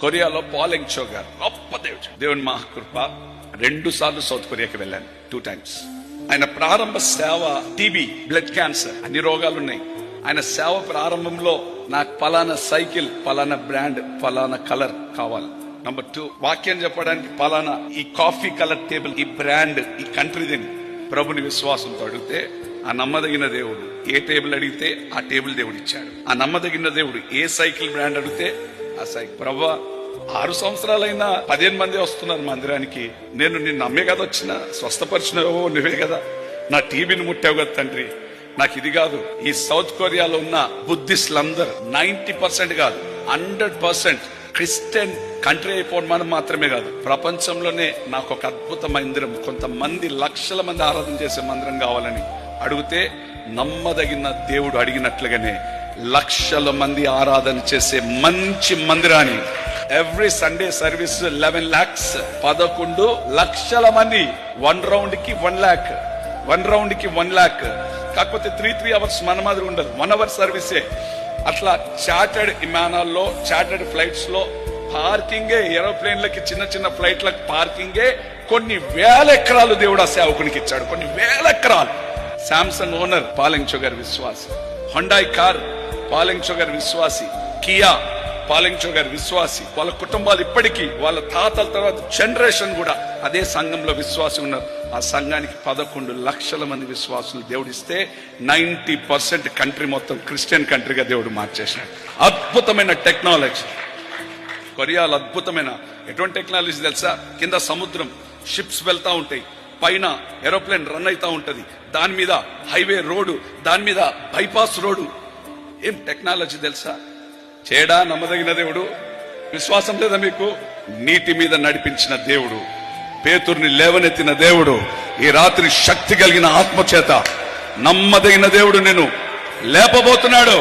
కొరియాలో పాలెంగ్ చో గారు గొప్ప దేవుడు. దేవుని మహాకృప 2 సార్లు సౌత్ కొరియాకి వెళ్ళాను, 2 times. ఆయన ప్రారంభ సేవ టీబీ, బ్లడ్ క్యాన్సర్, అన్ని రోగాలు ఉన్నాయి. ఆయన సేవ ప్రారంభంలో నాకు పలానా సైకిల్, పలానా బ్రాండ్, పలానా కలర్ కావాలి. నంబర్ 2, వాక్యం చెప్పడానికి పలానా ఈ కాఫీ కలర్ టేబుల్, ఈ బ్రాండ్, ఈ కంట్రీది. ప్రభుని విశ్వాసంతో అడిగితే ఆ నమ్మదగిన దేవుడు ఏ టేబుల్ అడిగితే ఆ టేబుల్ దేవుడు ఇచ్చాడు. ఆ నమ్మదగిన దేవుడు ఏ సైకిల్ బ్రాండ్ అడిగితే ఆ సైకిల్. ప్రభా 6 సంవత్సరాలైనా 15 మంది వస్తున్నారు మందిరానికి. నేను నిన్ను నమ్మే కదా వచ్చిన, స్వస్థపరిచినవో నువ్వే కదా, నా టీవీని ముట్టావు కదా తండ్రి. నాకు ఇది కాదు. ఈ సౌత్ కొరియాలో ఉన్న బుద్ధిస్టులందరూ 90% కాదు 100% క్రిస్టియన్ కంట్రీ అయిపోవడం మనం మాత్రమే కాదు, ప్రపంచంలోనే నాకు ఒక అద్భుత మందిరం, కొంతమంది లక్షల మంది ఆరాధన చేసే మందిరం కావాలని అడిగితే నమ్మదగిన దేవుడు అడిగినట్లుగానే లక్షల మంది ఆరాధన చేసే మంచి మందిరాన్ని, ఎవ్రీ సండే సర్వీస్ 11 lakhs, 11 లక్షల మంది, 1 round కి 1 lakh, 1 round కి 1 lakh. కాకపోతే 3 hours మన మాదిరి ఉండదు, 1 hour సర్వీసే. అట్లా చార్టర్డ్ విమానాల్లో, చార్టర్డ్ ఫ్లైట్స్ లో పార్కింగే, ఏరోప్లేన్లకి, చిన్న చిన్న ఫ్లైట్లకు పార్కింగే కొన్ని వేల ఎకరాలు దేవుడు ఆ సేవకునికి ఇచ్చాడు, కొన్ని వేల ఎకరాలు. శాంసంగ్ ఓనర్ పాలెంగ్ చో గారి విశ్వాసి, హొండాయ్ కార్ పాలెంగ్ చో గారి విశ్వాసి, కియా పాలెంగ్ చో గారి విశ్వాసి. వాళ్ళ కుటుంబాలు ఇప్పటికీ, వాళ్ళ తాతల తర్వాత జనరేషన్ కూడా అదే సంఘంలో విశ్వాసం ఉన్నారు. ఆ సంఘానికి 11 లక్షల మంది విశ్వాసులు దేవుడిస్తే 90% కంట్రీ మొత్తం క్రిస్టియన్ కంట్రీగా దేవుడు మార్చేశాడు. అద్భుతమైన టెక్నాలజీ కొరియాలో, అద్భుతమైన ఎటువంటి టెక్నాలజీ తెలుసా? కింద సముద్రం, షిప్స్ వెళ్తా ఉంటాయి, పైన ఏరోప్లేన్ రన్ అవుతా ఉంటది, దాని మీద హైవే రోడ్డు, దాని మీద బైపాస్ రోడ్డు. ఏం టెక్నాలజీ తెలుసా? చేయడా నమ్మదగిన దేవుడు. విశ్వాసం లేదా మీకు? నీటి మీద నడిపించిన దేవుడు, పేతుర్ని లేవనెత్తిన దేవుడు, ఈ రాత్రి శక్తి కలిగిన ఆత్మచేత నమ్మదగిన దేవుడు నేను లేపబోతున్నాడు.